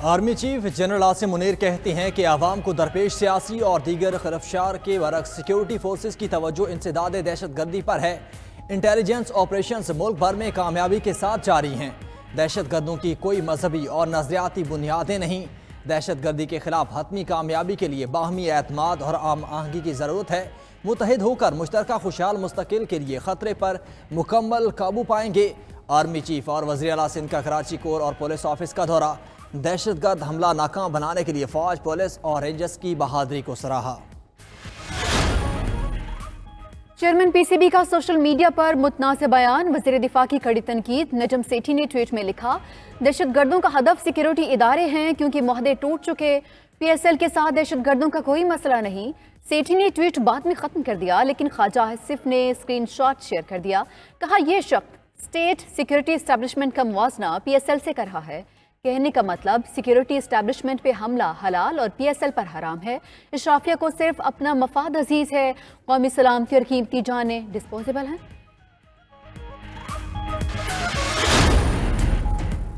Army chief general Asim Munir कहते हैं कि आवाम को दरपेश सियासी और दीगर खरफशार के बरक्स सिक्योरिटी फोर्सेस की तवज्जो इंसदाद दहशत गर्दी पर है। इंटेलिजेंस ऑपरेशंस मुल्क भर में कामयाबी के साथ जारी हैं। दहशत गर्दों की कोई मजहबी और नजरियाती बुनियादें नहीं। दहशत गर्दी के खिलाफ हतमी कामयाबी के लिए बाहमी एतमाद और आम आहंगी की ज़रूरत है। मुतहद होकर मुश्तरका खुशहाल मुस्तकिल के लिए ख़तरे पर मुकम्मल काबू पाएंगे। आर्मी चीफ और वज़ीर आला सिंध का कराची कोर और पुलिस ऑफिस का दौरा। दहशतगर्द हमला नाकाम बनाने के लिए फौज, पुलिस और रेंजर्स की बहादुरी को सराहा। चेयरमैन पीसीबी का सोशल मीडिया पर मुतनाज़ बयान, वज़ीर दिफा की कड़ी तनकीद। नजम सेठी ने ट्वीट में लिखा, दहशत गर्दों का हदफ सिक्योरिटी इदारे हैं क्योंकि मुआहदे टूट चुके। PSL के साथ दहशत गर्दों का कोई मसला नहीं। सेठी ने ट्वीट बाद में ख़त्म कर दिया, लेकिन ख्वाजा आसिफ ने स्क्रीन शॉट शेयर कर दिया। कहा, यह शख्स स्टेट सिक्योरिटी इस्टेब्लिशमेंट का मुवाजना PSL से कर रहा है। कहने का मतलब सिक्योरिटी इस्टेब्लिशमेंट पे हमला हलाल और PSL पर हराम है। इशराफिया को सिर्फ अपना मफाद अजीज है। कौमी सलामती और कीमती जानें डिस्पोजेबल हैं।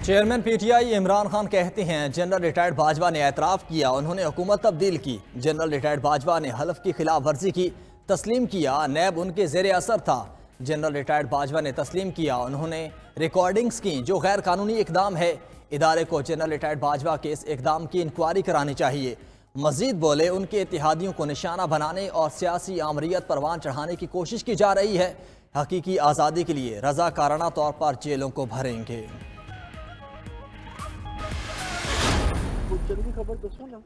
चेयरमैन PTI इमरान खान कहते हैं, जनरल रिटायर्ड बाजवा ने एतराफ़ किया उन्होंने हुकूमत तब्दील की। जनरल रिटायर्ड बाजवा ने हलफ की खिलाफ वर्जी की, तस्लीम किया नैब उनके ज़ेरे असर था। जनरल रिटायर्ड बाजवा ने तस्लीम किया उन्होंने रिकॉर्डिंग्स की जो गैर कानूनी इकदाम है। इदारे को जनरल रिटायर्ड बाजवा के इस इकदाम की इंक्वायरी करानी चाहिए। मजीद बोले, उनके इत्तेहादियों को निशाना बनाने और सियासी आमरीत परवान चढ़ाने की कोशिश की जा रही है। हकीकी आज़ादी के लिए रज़ाकाराना तौर पर जेलों को भरेंगे। जल्दी खबर दसो ना,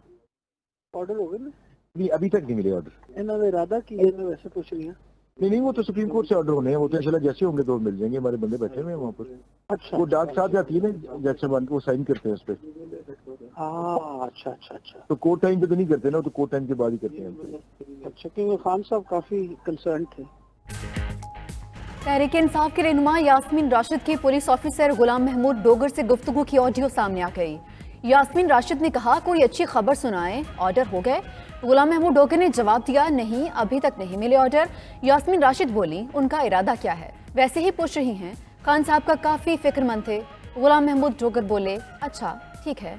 ऑर्डर हो गए ना? नहीं, अभी तक नहीं मिले ऑर्डर। इन्होंने इरादा किया, मैं वैसे पूछ रही हूँ। नहीं, वो तो सुप्रीम कोर्ट से ऑर्डर होने हैं, वो तो इंशाल्लाह जैसे होंगे तो मिल जाएंगे। हमारे बंदे बैठे हुए हैं वहाँ पर। अच्छा, वो डाक साहब जाती है ना, जज साहब वो साइन करते हैं उस पर। हाँ, अच्छा। तो कोर्ट टाइम पे तो नहीं करते ना, तो कोर्ट टाइम के बाद ही करते हैं। अच्छा, क्योंकि खान साहब काफी कंसर्न थे। तहरीक इंसाफ के रहनुमा यास्मीन राशिद की पुलिस ऑफिसर गुलाम महमूद डोगर से गुफ्तगू की ऑडियो सामने आ गई। यास्मीन राशिद ने कहा, कोई अच्छी खबर सुनाएं, ऑर्डर हो गए। गुलाम महमूद डोगर ने जवाब दिया, नहीं अभी तक नहीं मिले ऑर्डर। यास्मीन राशिद बोली, उनका इरादा क्या है, वैसे ही पूछ रही हैं। खान साहब का काफी फिक्रमंद थे। गुलाम महमूद डोगर बोले, अच्छा ठीक है।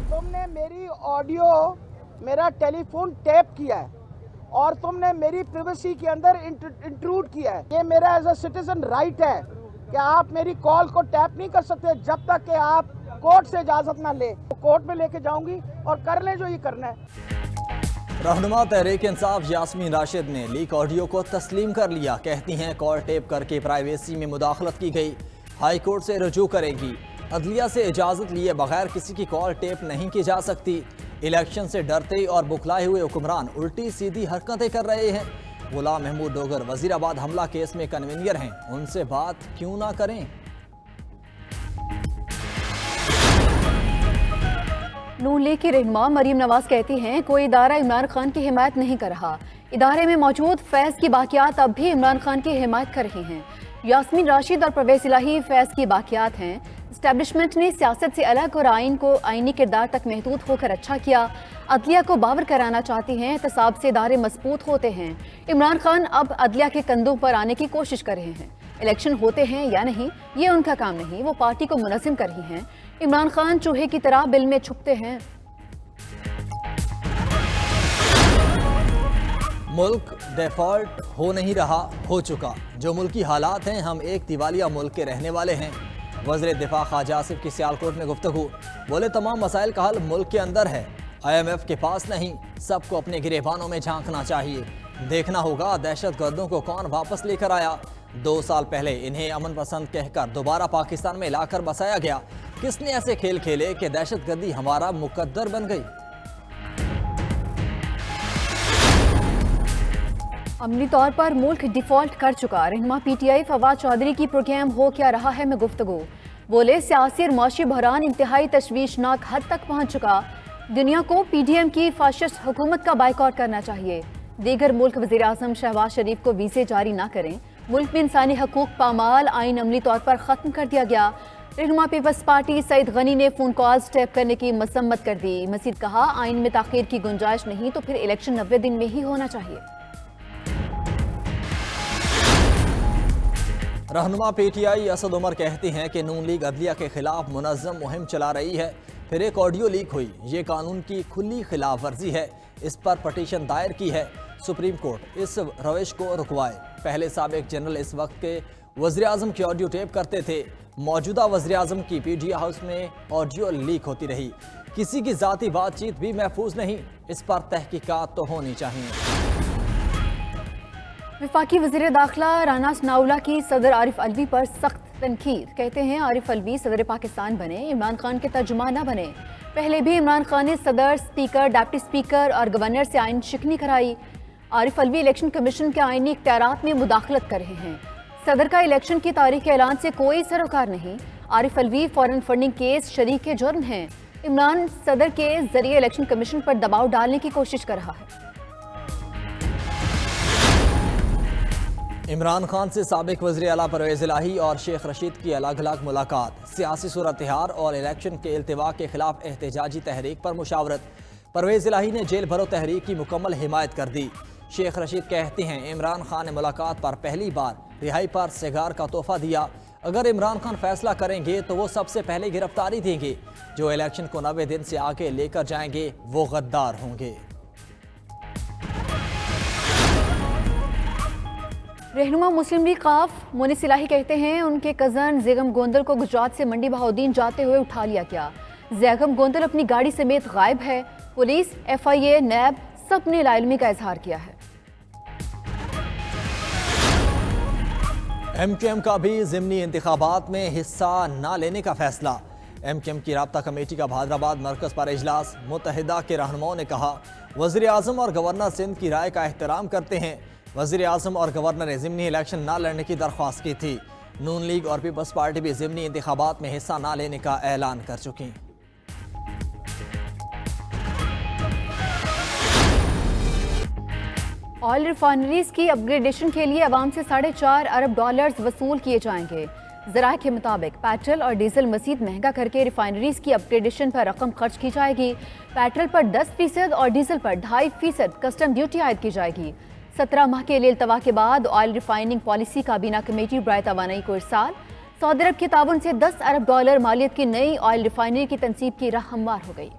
तुमने मेरी ऑडियो, मेरा टेलीफोन टैप किया है और तुमने मेरी प्राइवेसी के अंदर इंट्रूड किया है। ये मेरा एज अ सिटीजन राइट है कि आप मेरी कॉल को टैप नहीं कर सकते जब तक कि आप कोर्ट से इजाजत ना ले। तो कोर्ट में लेके जाऊंगी और कर ले जो ये करना है। रहनुमा तहरीक इंसाफ यास्मीन राशिद ने लीक ऑडियो को तस्लीम कर लिया। कहती हैं, कॉल टेप करके प्राइवेसी में मुदाखलत की गई, हाई कोर्ट से रजू करेंगी। अदलिया से इजाज़त लिए बगैर किसी की कॉल टेप नहीं की जा सकती। इलेक्शन से डरते और बुखलाए हुए हुक्मरान उल्टी सीधी हरकतें कर रहे हैं। गुलाम महमूद डोगर वजीराबाद हमला केस में कन्वीनर हैं, उनसे बात क्यों ना करें। नून लीग की रहनुमा मरीम नवाज कहती हैं, कोई इदारा इमरान खान की हिमायत नहीं कर रहा। इदारे में मौजूद फैज़ की बाकियात अब भी इमरान खान की हिमायत कर रही हैं। यास्मीन राशिद और परवेज़ इलाही फैज़ की बाकियात हैं। इस्टेब्लिशमेंट ने सियासत से अलग और आइन को आइनी किरदार तक महदूद होकर अच्छा किया। अदलिया को बावर कराना चाहती हैं, एहतसाब से इदारे मजबूत होते हैं। इमरान खान अब अदलिया के कंधों पर आने की कोशिश कर रहे हैं। इलेक्शन होते हैं या नहीं, ये उनका काम नहीं, वो पार्टी को मुनज़्ज़िम कर रही हैं। इमरान खान चूहे की तरह बिल में छुपते हैं। मुल्क डिफॉल्ट हो नहीं रहा, हो चुका। जो मुल्की हालात हैं, हम एक दिवालिया मुल्क के रहने वाले हैं। वज़ीर दिफा ख्वाजा आसिफ की सियालकोट में गुफ्तगू। बोले, तमाम मसाइल का हल मुल्क के अंदर है, IMF के पास नहीं। सबको अपने गिरेबानों में झांकना चाहिए। देखना होगा दहशत गर्दों को कौन वापस लेकर आया। 2 साल पहले इन्हें अमन पसंद कहकर दोबारा पाकिस्तान में लाकर बसाया गया। किसने ऐसे खेल खेले कि दहशत गर्दी हमारा मुकद्दर बन गई। अमली तौर पर मुल्क डिफॉल्ट कर चुका। रहनुमा PTI फवाद चौधरी की प्रोग्राम हो क्या रहा है में गुफ्तगू। बोले, सियासी और माशी बहरान इंतहाई तशवीशनाक हद तक पहुँच चुका। दुनिया को PDM की फाशिस्ट हुकूमत का बाइकआउट करना चाहिए। दीगर मुल्क वज़ीर आज़म शहबाज शरीफ को वीज़े जारी ना करें। मुल्क में इंसानी हकूक़ पामाल आइन अमली तौर पर ख़त्म कर दिया गया। रहनुमा पीपल्स पार्टी सईद गनी ने फ़ोन कॉल्स टैप करने की मसम्मत कर दी। मज़ीद कहा, आइन में ताख़ीर की गुंजाइश नहीं तो फिर इलेक्शन 90 दिन में ही होना चाहिए। रहनुमा PTI असद उमर कहते हैं कि नून लीग अदलिया के खिलाफ मुनज़्ज़म मुहिम चला रही है, फिर एक ऑडियो लीक हुई। ये कानून की खुली खिलाफ वर्जी है, इस पर पटिशन दायर की है। सुप्रीम कोर्ट इस रविश को रुकवाए। पहले साबिक जनरल इस वक्त के वज़ीर आज़म की ऑडियो टेप करते थे। मौजूदा वज़ीर आज़म की PTI हाउस में ऑडियो लीक होती रही। किसी की ज़ाती बातचीत भी महफूज नहीं, इस पर तहकीकात तो होनी चाहिए। वफाकी वज़ीर दाखिला राना सनाउल्लाह की सदर आरिफ अलवी पर सख्त तनकीद। कहते हैं आरिफ अलवी सदर पाकिस्तान बने, इमरान खान के तर्जुमान न बने। पहले भी इमरान खान ने सदर, स्पीकर, डिप्टी स्पीकर और गवर्नर से आइन शिकनी कराई। आरिफ अलवी इलेक्शन कमीशन के आइनी इख्तियारात में मुदाखलत कर रहे हैं। सदर का इलेक्शन की तारीख के ऐलान से कोई सरोकार नहीं। Arif Alvi foreign funding case शरीक जुर्म हैं। इमरान सदर के जरिए इलेक्शन कमीशन पर दबाव डालने की कोशिश कर रहा है। इमरान खान से साबिक वज़ीर आला परवेज़ इलाही और शेख रशीद की अलग अलग मुलाकात। सियासी सूरत-ए-हाल और इलेक्शन के इल्तिवा के खिलाफ एहतजाजी तहरीक पर मुशावरत। परवेज़ इलाही ने जेल भरो तहरीक की मुकम्मल हिमायत कर दी। शेख रशीद कहते हैं इमरान खान ने मुलाकात पर पहली बार रिहाई पर सिगार का तोहफा दिया। अगर इमरान खान फैसला करेंगे तो वो सबसे पहले गिरफ्तारी देंगे। जो इलेक्शन को 90 दिन से आगे लेकर जाएंगे वो गद्दार होंगे। रहनुमा मुस्लिम लीग काफ मोनिस इलाही कहते हैं उनके कज़न ज़ैगम गोंदल को गुजरात से मंडी बहाउद्दीन जाते हुए उठा लिया गया। ज़ैगम गोंदल अपनी गाड़ी समेत गायब है। पुलिस, FIA, नैब सब ने लाइलमी का इजहार किया है। MQM का भी ज़िमनी इंतखाबात में हिस्सा न लेने का फैसला। MQM की राब्ता कमेटी का हैदराबाद मरकज़ पर इजलास। मुत्तहिदा के रहनुमाओं ने कहा वज़ीर आज़म और गवर्नर सिंध की राय का एहतराम करते हैं। वज़ीर आज़म और गवर्नर ने ज़िमनी इलेक्शन न लड़ने की दरख्वास्त की थी। नून लीग और पीपल्स पार्टी भी ज़िमनी इंतखाबात में हिस्सा न लेने का ऐलान कर चुकी। ऑयल रिफाइनरीज की अपग्रेडेशन के लिए अवाम से $4.5 अरब वसूल किए जाएंगे। ज़राए के मुताबिक पेट्रोल और डीजल मज़ीद महंगा करके रिफाइनरीज की अपग्रेडेशन पर रकम खर्च की जाएगी। पेट्रोल पर 10% और डीजल पर 2.5% कस्टम ड्यूटी आयद की जाएगी। 17 माह के लिए इल्तवा के बाद ऑयल रिफाइनिंग पॉलिसी काबीना कमेटी बराए तवानाई को इरसाल। सऊदी अरब के ताउन से $10 अरब मालियत की नई ऑयल रिफाइनरी की तनसीब की राह हमवार हो गई।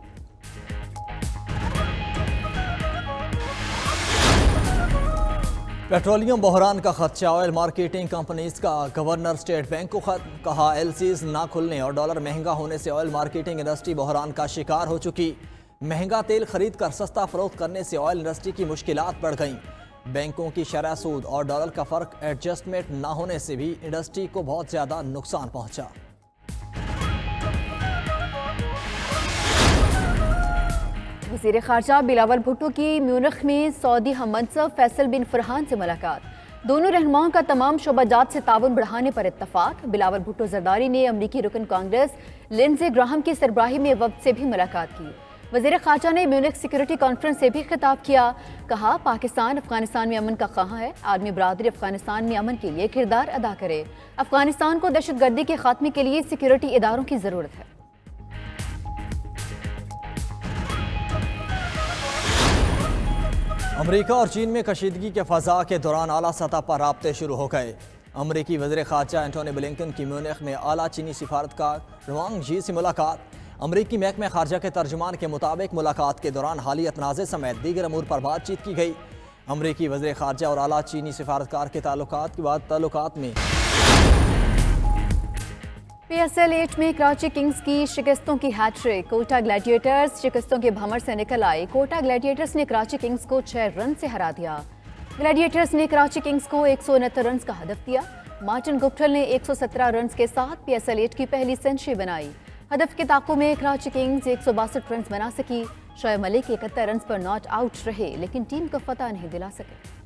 पेट्रोलियम बहरान का खदशा। ऑयल मार्केटिंग कंपनीज का गवर्नर स्टेट बैंक को खत। कहा LCs ना खुलने और डॉलर महंगा होने से ऑयल मार्केटिंग इंडस्ट्री बहरान का शिकार हो चुकी। महंगा तेल खरीद कर सस्ता फरोख्त करने से ऑयल इंडस्ट्री की मुश्किलात बढ़ गईं। बैंकों की शरह सूद और डॉलर का फर्क एडजस्टमेंट ना होने से भी इंडस्ट्री को बहुत ज्यादा नुकसान पहुंचा। वज़ीर ख़ारजा बिलावल भुट्टो की म्यूनिख में सऊदी हममंसब फैसल बिन फरहान से मुलाकात। दोनों रहनुमाओं का तमाम शोबाजात से ताउन बढ़ाने पर इत्तफाक। बिलावल भुट्टो जरदारी ने अमरीकी रुकन कांग्रेस लिंडसे ग्राहम की सरबराही में वफ्द से भी मुलाकात की। वज़ीर ख़ारजा ने म्यूनिख सिक्योरिटी कॉन्फ्रेंस से भी खिताब किया। कहा पाकिस्तान अफगानिस्तान में अमन का ख़्वाह है। आलमी बरादरी अफगानिस्तान में अमन के लिए किरदार अदा करे। अफगानिस्तान को दहशतगर्दी के खात्मे के लिए सिक्योरिटी इदारों की ज़रूरत है। अमेरिका और चीन में कशीदगी के फ़ज़ा के दौरान आला सतह पर राब्ते शुरू हो गए। अमरीकी वज़ीर ख़ारजा एंटोनी ब्लिंकन की म्यूनिख में आला चीनी सिफारतकार वांग यी से मुलाकात। अमरीकी महकमे ख़ारजा के तर्जुमान के मुताबिक मुलाकात के दौरान हालिया तनाज़े समेत दीगर अमूर पर बातचीत की गई। अमरीकी वज़ीर ख़ारजा और आला चीनी सिफारतकार के ताल्लुकात के बाद ताल्लुकात में PSL 8 में कराची किंग्स की शिकस्तों की हैट्रिक। कोटा ग्लैडिएटर्स शिकस्तों के भंवर से निकल आए। कोटा ग्लैडिएटर्स ने कराची किंग्स को 6 रन से हरा दिया। ग्लैडिएटर्स ने कराची किंग्स को 169 रन का हदफ दिया। मार्टिन गुप्टिल ने 117 रन के साथ PSL 8 की पहली सेंचुरी बनाई। हदफ के ताक़ू में कराची किंग्स 162 रन बना सकी। शोएब मलिक 71 रन पर नॉट आउट रहे लेकिन टीम को फतह नहीं दिला सके।